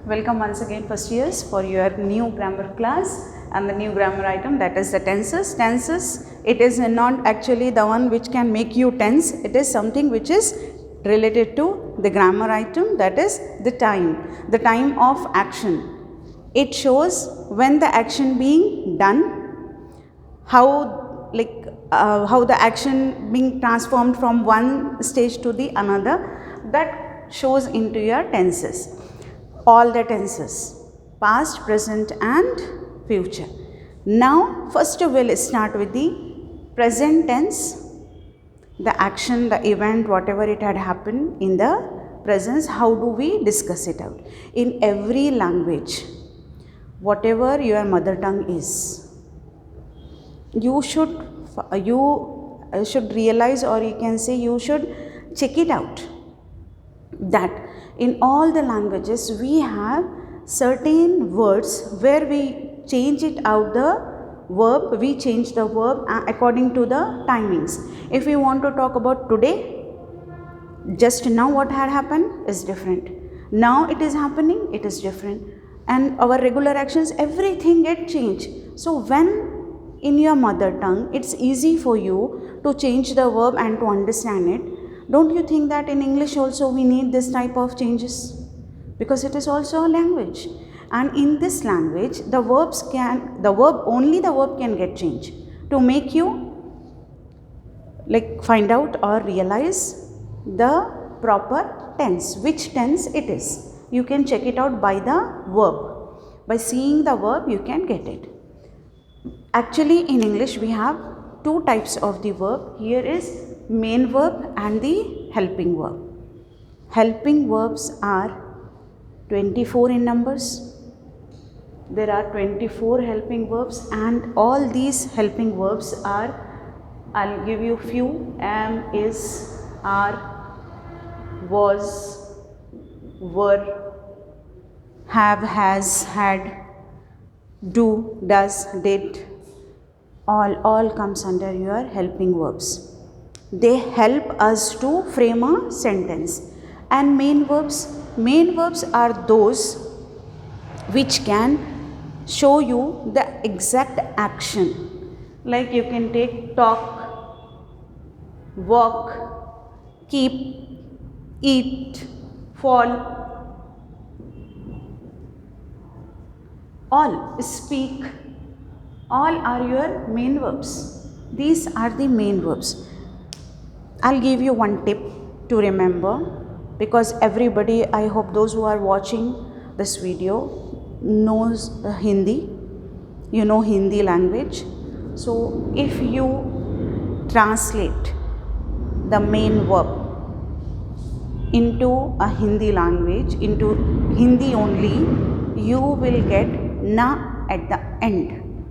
Welcome once again first years for your new grammar class and the new grammar item, that is the tenses. Tenses, it is not actually the one which can make you tense, it is something which is related to the grammar item, that is the time of action. It shows when the action being done, how the action being transformed from one stage to the another, that shows into your tenses. All the tenses, past, present and future. Now first we will start with the present tense, the action, the event, whatever it had happened in the presence. How do we discuss it out? In every language, whatever your mother tongue is, you should realize, or you can say you should check it out, that in all the languages we have certain words where we change it out the verb, we change the verb according to the timings. If we want to talk about today, just now what had happened is different, now it is happening, it is different, and our regular actions, everything get changed. So when in your mother tongue it's easy for you to change the verb and to understand it, don't you think that in English also we need this type of changes? Because it is also a language, and in this language the only the verb can get changed to make you find out or realize the proper tense, which tense it is. You can check it out by the verb. By seeing the verb you can get it. Actually in English we have two types of the verb. Here is main verb and the helping verb. Helping verbs are 24 in numbers. There are 24 helping verbs, and all these helping verbs are, I'll give you few: am, is, are, was, were, have, has, had, do, does, did. All comes under your helping verbs. They help us to frame a sentence. And main verbs are those which can show you the exact action. Like you can take talk, walk, keep, eat, fall, all, speak, all are your main verbs. These are the main verbs. I'll give you one tip to remember, because everybody, I hope those who are watching this video knows Hindi, you know Hindi language. So if you translate the main verb into a Hindi language, into Hindi only, you will get na at the end.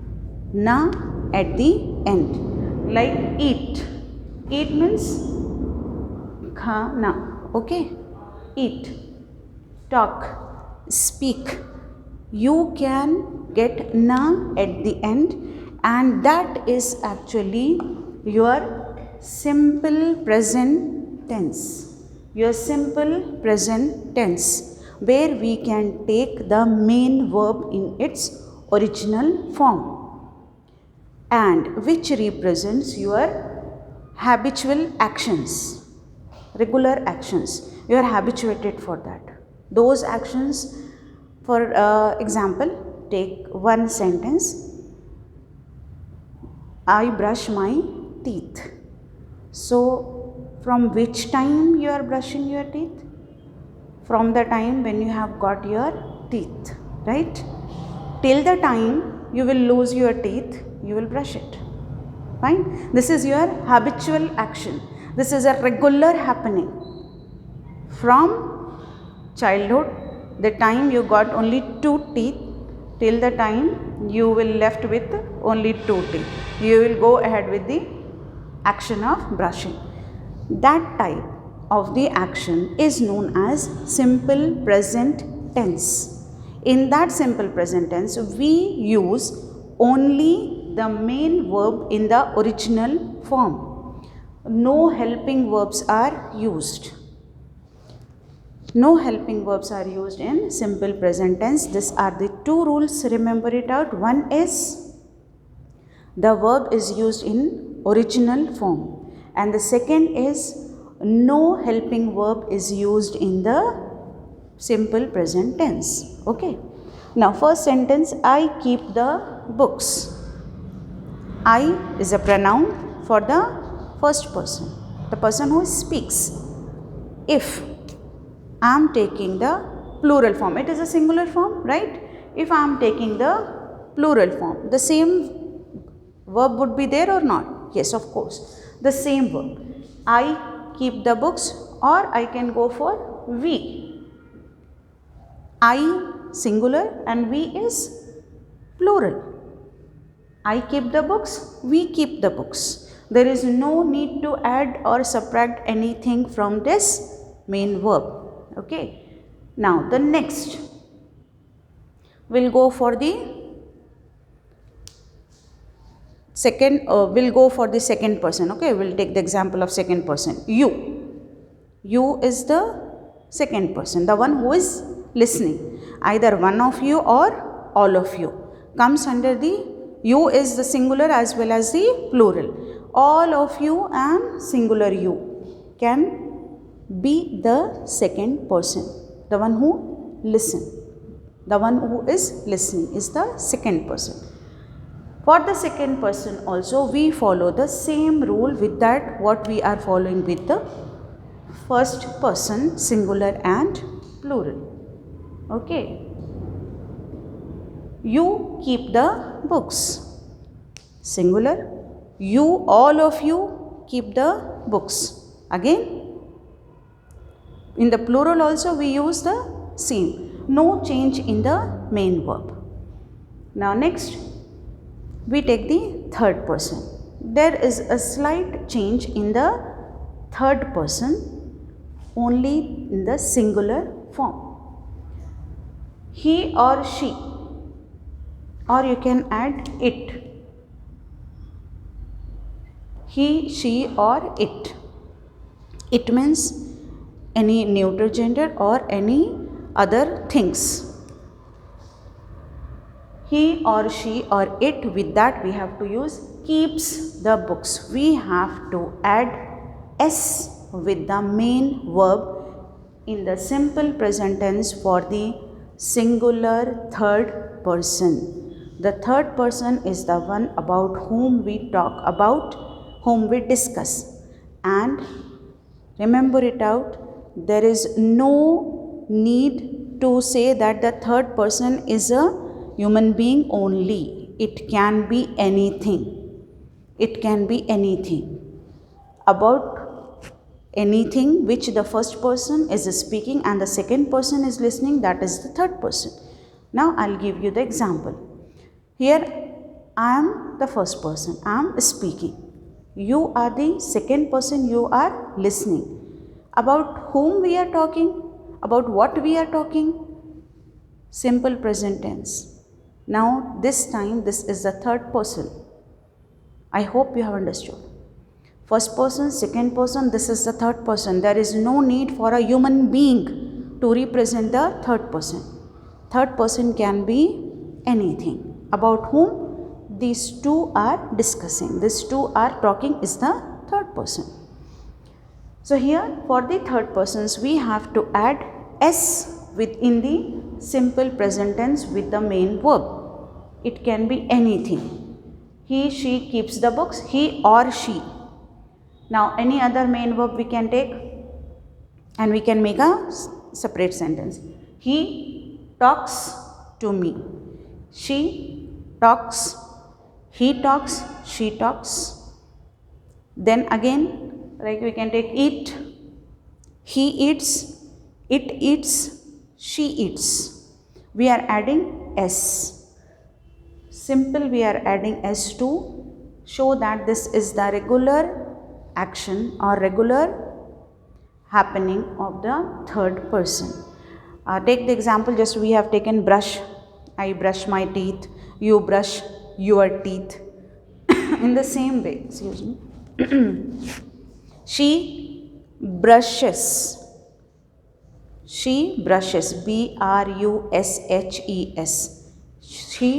Na at the end. Like eat. Eat means khana. Okay? Eat. Talk. Speak. You can get na at the end, and that is actually your simple present tense. Your simple present tense, where we can take the main verb in its original form, and which represents your habitual actions, regular actions. You are habituated for that. Those actions, for example, take one sentence: I brush my teeth. So from which time you are brushing your teeth? From the time when you have got your teeth, right? Till the time you will lose your teeth, you will brush it. Fine? This is your habitual action. This is a regular happening. From childhood, the time you got only 2 teeth, till the time you will left with only 2 teeth. You will go ahead with the action of brushing. That type of the action is known as simple present tense. In that simple present tense, we use only the main verb in the original form. No helping verbs are used. No helping verbs are used in simple present tense. These are the two rules. Remember it out. One is the verb is used in original form, and the second is no helping verb is used in the simple present tense. Okay. Now first sentence, I keep the books. I is a pronoun for the first person, the person who speaks. If I am taking the plural form, it is a singular form, right? If I am taking the plural form, the same verb would be there or not? Yes, of course, the same verb. I keep the books, or I can go for we. I singular and we is plural. I keep the books, we keep the books. There is no need to add or subtract anything from this main verb. Okay. Now the next, we'll go for the second, we'll go for the second person. Okay, we'll take the example of second person. You is the second person, the one who is listening. Either one of you or all of you comes under the, you is the singular as well as the plural. All of you and singular you can be the second person, the one who listen. The one who is listening is the second person. For the second person also we follow the same rule with that what we are following with the first person singular and plural. Okay. You keep the books. Singular. You, all of you keep the books. Again, in the plural also we use the same. No change in the main verb. Now next, we take the third person. There is a slight change in the third person, only in the singular form. He or she, or you can add it. He, she or it. It means any neuter gender or any other things. He or she or it, with that we have to use keeps the books. We have to add s with the main verb in the simple present tense for the singular third person. The third person is the one about whom we talk about, whom we discuss. And remember it out, there is no need to say that the third person is a human being only. It can be anything. It can be anything. About anything which the first person is speaking and the second person is listening, that is the third person. Now I'll give you the example. Here I am the first person, I am speaking. You are the second person, you are listening. About whom we are talking? About what we are talking? Simple present tense. Now this time this is the third person. I hope you have understood. First person, second person, this is the third person. There is no need for a human being to represent the third person. Third person can be anything. About whom these two are discussing, these two are talking is the third person. So here for the third persons we have to add s within the simple present tense with the main verb. It can be anything. He, she keeps the books, he or she. Now any other main verb we can take and we can make a separate sentence. He talks to me. She talks, he talks, she talks. Then again, like we can take eat, he eats, it eats, she eats. We are adding s. Simple, we are adding s to show that this is the regular action or regular happening of the third person. Take the example, just we have taken brush. I brush my teeth, you brush your teeth. In the same way, excuse me. She brushes. She brushes, brushes. She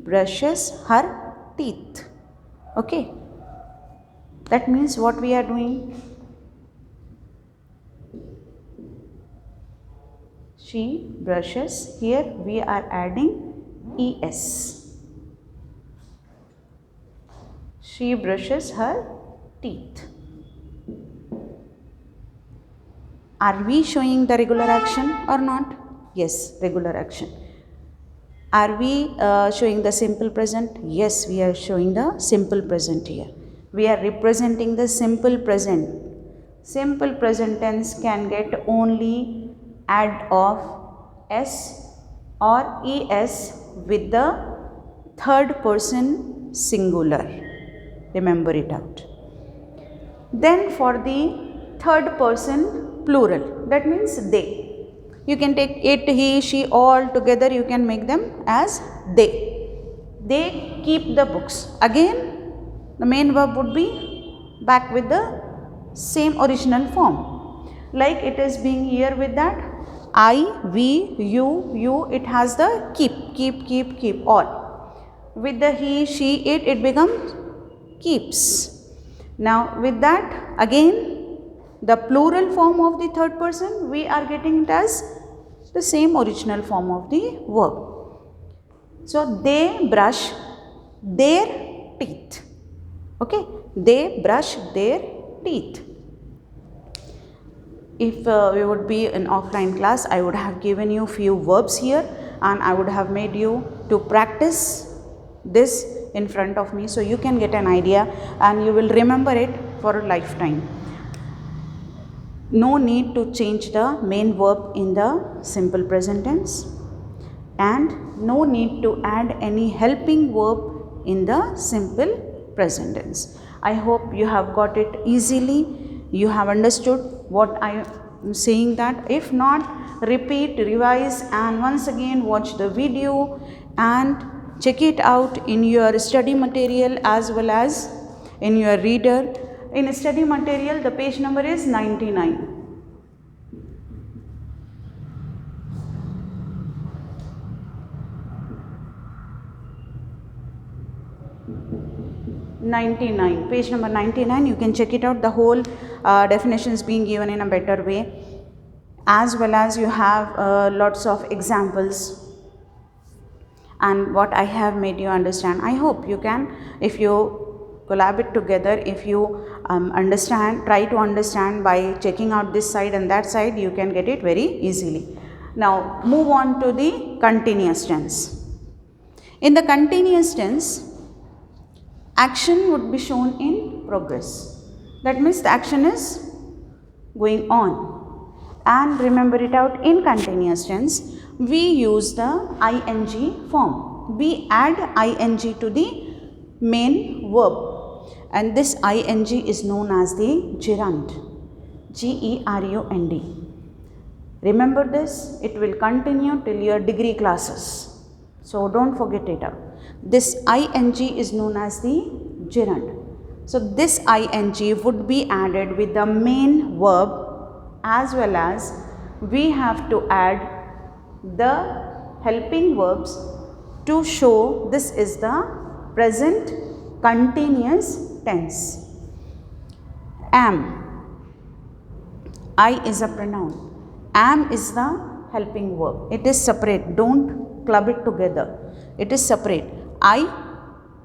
brushes her teeth. Okay, that means what we are doing? She brushes, here we are adding es. She brushes her teeth. Are we showing the regular action or not? Yes, regular action. Are we showing the simple present? Yes, we are showing the simple present here. We are representing the simple present. Simple present tense can get only add of s or es with the third person singular. Remember it out. Then for the third person plural, that means they. You can take it, he, she, all together, you can make them as they. They keep the books. Again, the main verb would be back with the same original form. Like it is being here with that I, we, you, it has the keep, all. With the he, she, it becomes keeps. Now with that, again, the plural form of the third person, we are getting it as the same original form of the verb. So they brush their teeth. Okay, they brush their teeth. If we would be in offline class, I would have given you few verbs here and I would have made you to practice this in front of me, so you can get an idea and you will remember it for a lifetime. No need to change the main verb in the simple present tense, and no need to add any helping verb in the simple present tense. I hope you have got it easily. You have understood what I am saying that. If not, repeat, revise and once again watch the video and check it out in your study material as well as in your reader. In study material, the page number is 99. 99, page number 99, you can check it out. The whole definitions being given in a better way, as well as you have lots of examples and what I have made you understand. I hope you can, if you collaborate together, if you understand, try to understand by checking out this side and that side, you can get it very easily. Now move on to the continuous tense. In the continuous tense, action would be shown in progress. That means the action is going on. And remember it out, in continuous tense, we use the ing form. We add ing to the main verb, and this ing is known as the gerund. Gerund. Remember this, it will continue till your degree classes. So don't forget it out. This ing is known as the gerund. So this ing would be added with the main verb, as well as we have to add the helping verbs to show this is the present continuous tense. Am, I is a pronoun. Am is the helping verb. It is separate. Don't club it together. It is separate. I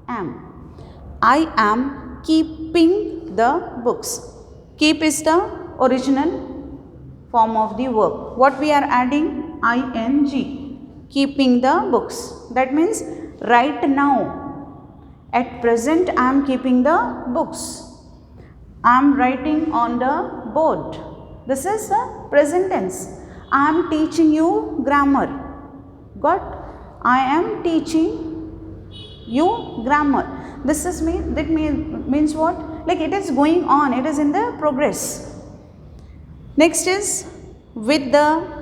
am. I am keeping the books. Keep is the original form of the verb. What we are adding? ing. Keeping the books. That means right now, at present, I am keeping the books. I am writing on the board. This is the present tense. I am teaching you grammar. Got? I am teaching you grammar. This is means what? Like it is going on. It is in the progress. Next is with the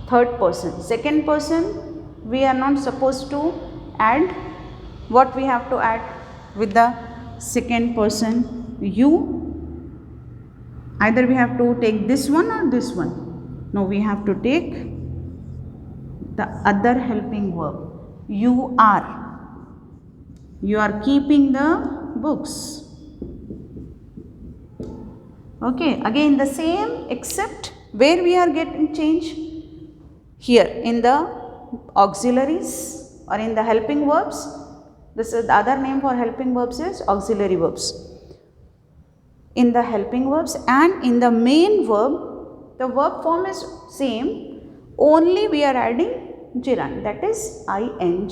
third person. Second person, we are not supposed to add. What we have to add with the second person? You Either we have to take this one or this one. No, we have to take the other helping verb. You are. You are keeping the books. Okay, again the same, except where we are getting change? Here in the auxiliaries or in the helping verbs. This is the other name for helping verbs is auxiliary verbs. In the helping verbs and in the main verb, the verb form is same, only we are adding gerund, that is ing.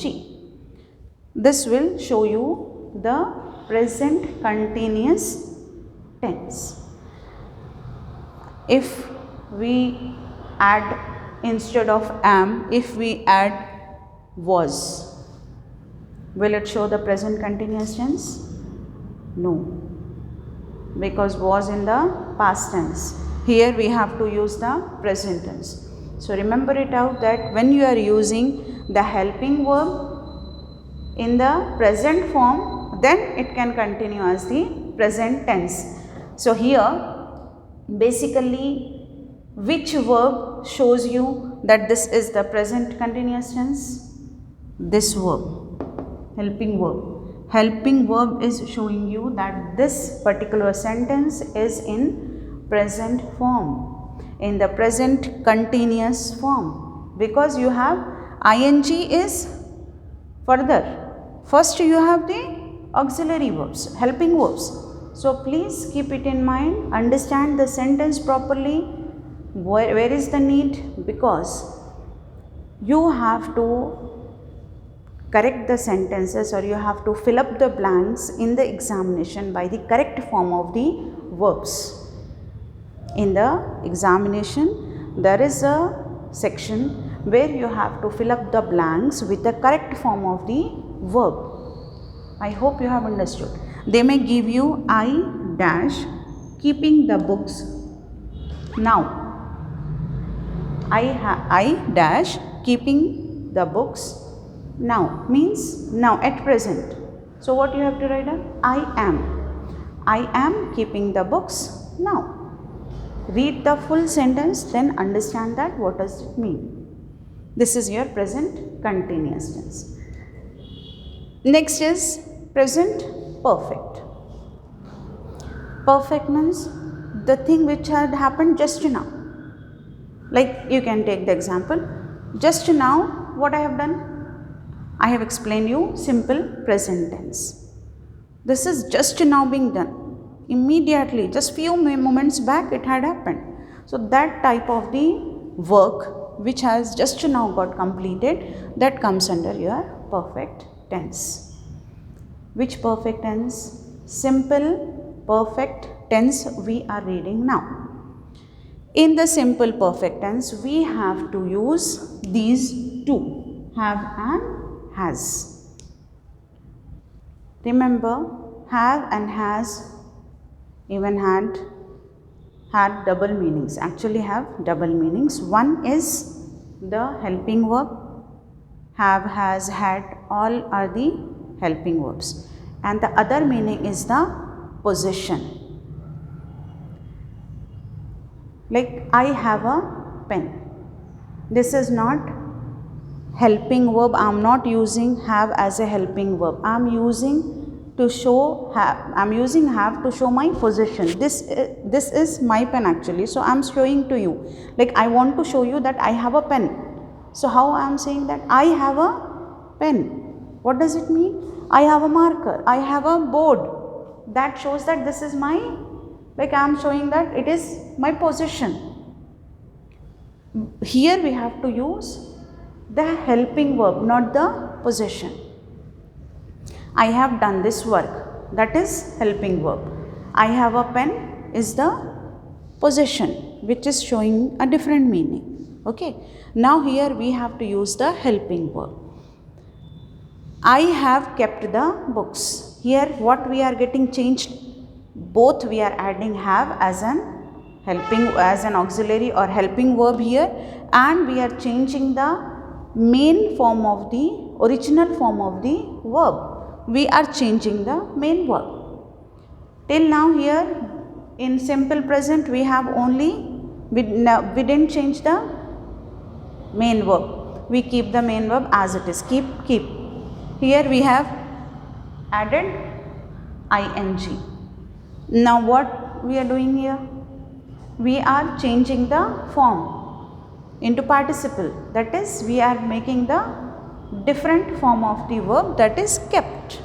This will show you the present continuous tense. If we add instead of am, if we add was, will it show the present continuous tense? No, because was in the past tense. Here we have to use the present tense. So remember it out that when you are using the helping verb in the present form, then it can continue as the present tense. So here basically which verb shows you that this is the present continuous tense? This verb, helping verb. Helping verb is showing you that this particular sentence is in present form, in the present continuous form, because you have ing is further. First you have the auxiliary verbs, helping verbs. So please keep it in mind, understand the sentence properly. Where is the need? Because you have to correct the sentences or you have to fill up the blanks in the examination by the correct form of the verbs. In the examination, there is a section where you have to fill up the blanks with the correct form of the verb. I hope you have understood. They may give you I dash keeping the books now. I dash keeping the books now means now at present. So what you have to write down? I am keeping the books now. Read the full sentence, then understand that what does it mean. This is your present continuous tense. Next is present perfect. Perfect means the thing which had happened just now. Like you can take the example, just now what I have done? I have explained you simple present tense. This is just now being done. Immediately, just few moments back it had happened. So that type of the work which has just now got completed, that comes under your perfect tense. Which perfect tense? Simple perfect tense we are reading now. In the simple perfect tense, we have to use these two, have and has. Remember, have and has, even had double meanings, actually have double meanings. One is the helping verb, have, has, had, all are the helping verbs. And the other meaning is the possession. Like I have a pen. This is not helping verb. I am not using have as a helping verb. I am using to show have. I am using have to show my possession. This is my pen actually. So I am showing to you. Like I want to show you that I have a pen. So how I am saying that I have a pen? What does it mean? I have a marker. I have a board. That shows that this is my, like I am showing that it is my possession. Here we have to use the helping verb, not the possession. I have done this work, that is helping verb. I have a pen is the possession, which is showing a different meaning. Okay. Now here we have to use the helping verb. I have kept the books. Here what we are getting changed? Both we are adding have as an helping, as an auxiliary or helping verb here, and we are changing the main form of the original form of the verb. We are changing the main verb. Till now here in simple present we have only, we didn't change the main verb. We keep the main verb as it is. Keep. Here we have added ing. Now what we are doing here? We are changing the form into participle. That is, we are making the different form of the verb, that is kept.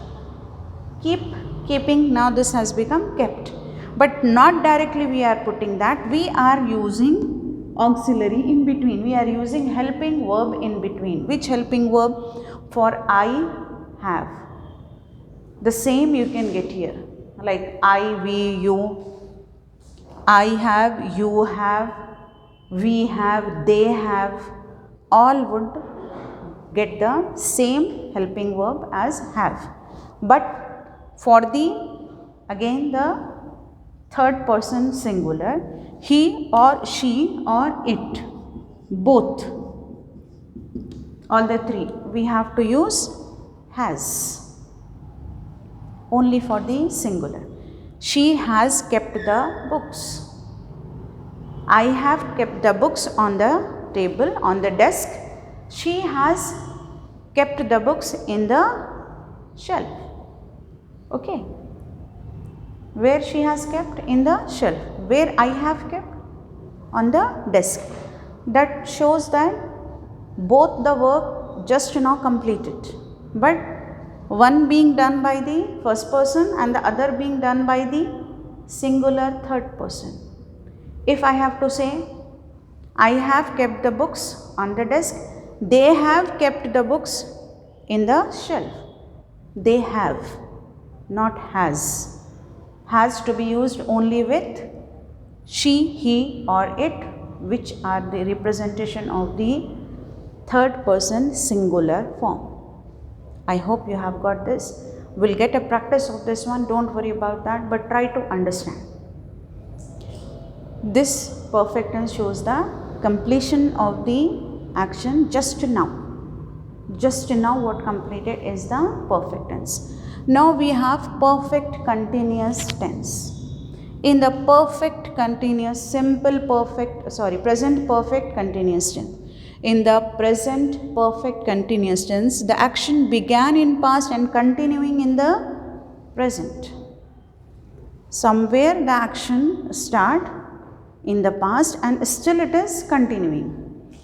Keep, keeping, now this has become kept. But not directly we are putting that. We are using auxiliary in between. We are using helping verb in between. Which helping verb? For I have. The same you can get here. Like I, we, you. I have, you have, we have, they have. All would get the same helping verb as have. But for the, again the third person singular, he or she or it, both, all the three, we have to use has. Only for the singular. She has kept the books. I have kept the books on the table, on the desk. She has kept the books in the shelf. Okay. Where she has kept? In the shelf. Where I have kept? On the desk. That shows that both the work just now completed. But one being done by the first person and the other being done by the singular third person. If I have to say, I have kept the books on the desk, they have kept the books in the shelf. They have, not has. Has to be used only with she, he or it, which are the representation of the third person singular form. I hope you have got this. We'll get a practice of this one, don't worry about that, but try to understand. This perfect tense shows the completion of the action just now. Just now what completed is the perfect tense. Now we have perfect continuous tense. In the perfect continuous, present perfect continuous tense. In the present perfect continuous tense, the action began in past and continuing in the present. Somewhere the action start in the past and still it is continuing.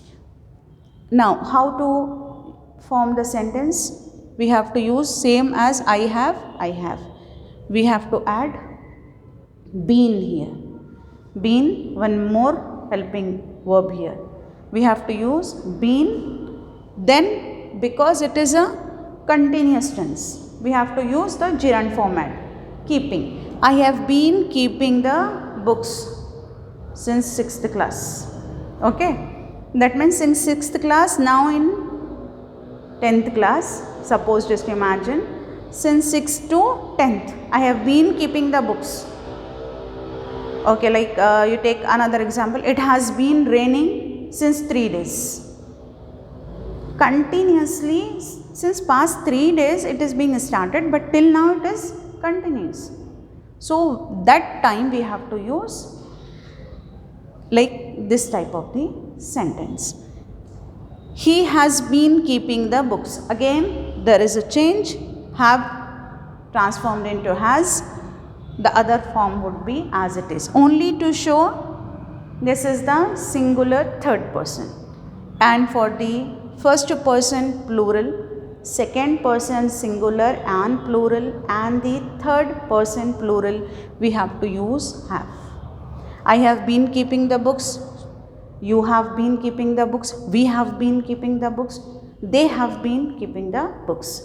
Now, how to form the sentence? We have to use same as I have. We have to add been here. Been, one more helping verb here. We have to use been, then because it is a continuous tense, we have to use the gerund format, keeping. I have been keeping the books since 6th class. Okay, that means since 6th class, now in 10th class, suppose just imagine, since 6th to 10th, I have been keeping the books. Okay, like you take another example, it has been raining since 3 days. Continuously, since past 3 days it is being started, but till now it is continuous. So that time we have to use like this type of the sentence. He has been keeping the books. Again, there is a change. Have transformed into has. The other form would be as it is. Only to show this is the singular third person. And for the first person plural, second person singular and plural, and the third person plural, we have to use have. I have been keeping the books. You have been keeping the books. We have been keeping the books. They have been keeping the books.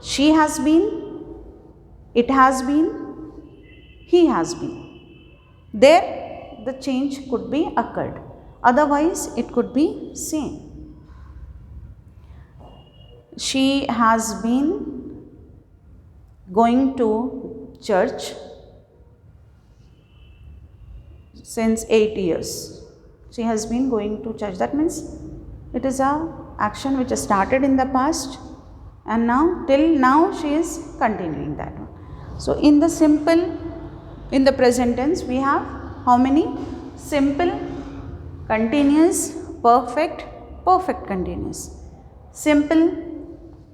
She has been. It has been. He has been. There the change could be occurred. Otherwise it could be same. She has been going to church since 8 years. She has been going to church. That means it is a action which started in the past and now till now she is continuing that one. So in the simple In the present tense, we have how many? Simple, continuous, perfect, perfect continuous. Simple,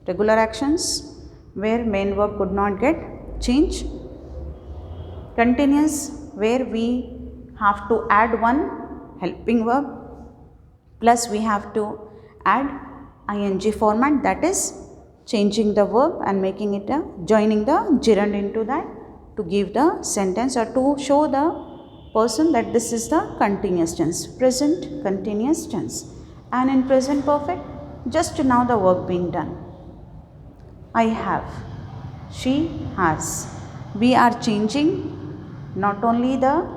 regular actions where main verb could not get changed. Continuous, where we have to add one helping verb, plus we have to add ing format, that is changing the verb and making it joining the gerund into that to give the sentence or to show the person that this is the continuous tense, present continuous tense. And in present perfect, just now the work being done. I have, she has. We are changing not only the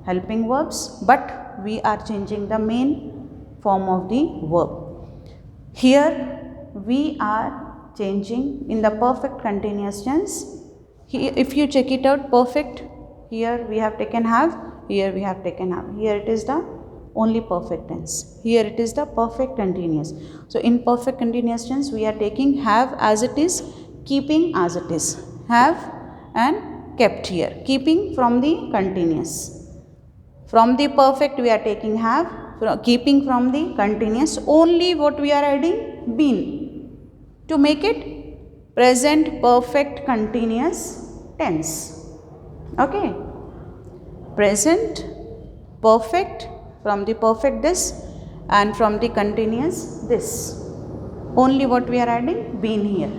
helping verbs, but we are changing the main form of the verb. Here we are changing in the perfect continuous tense. Here, if you check it out, perfect, here we have taken have, here we have taken have. Here it is the only perfect tense. Here it is the perfect continuous. So in perfect continuous tense, we are taking have as it is, keeping as it is. Have and kept here, keeping from the continuous. From the perfect we are taking have, keeping from the continuous, only what we are adding? Been, to make it present perfect continuous tense. Okay, present perfect, from the perfect this, and from the continuous this. Only what we are adding? Been here.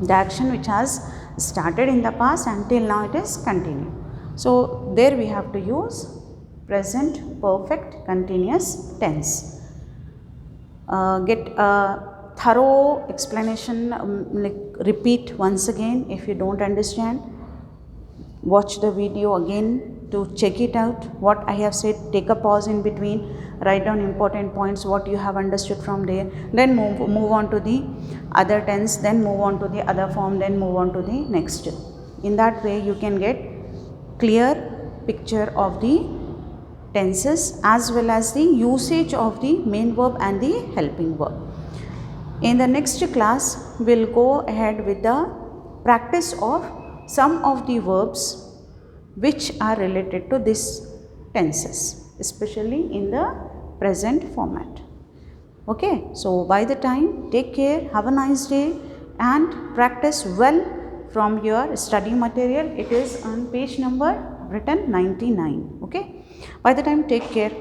The action which has started in the past until now it is continued. So there we have to use present perfect continuous tense. Get a thorough explanation, repeat once again if you don't understand. Watch the video again to check it out. What I have said, take a pause in between, write down important points, what you have understood from there, then move on to the other tense, then move on to the other form, then move on to the next. In that way you can get clear picture of the tenses as well as the usage of the main verb and the helping verb. In the next class, we'll go ahead with the practice of some of the verbs which are related to these tenses, especially in the present format. Okay, so by the time, take care, have a nice day and practice well from your study material. It is on page number written 99. Okay, by the time, take care.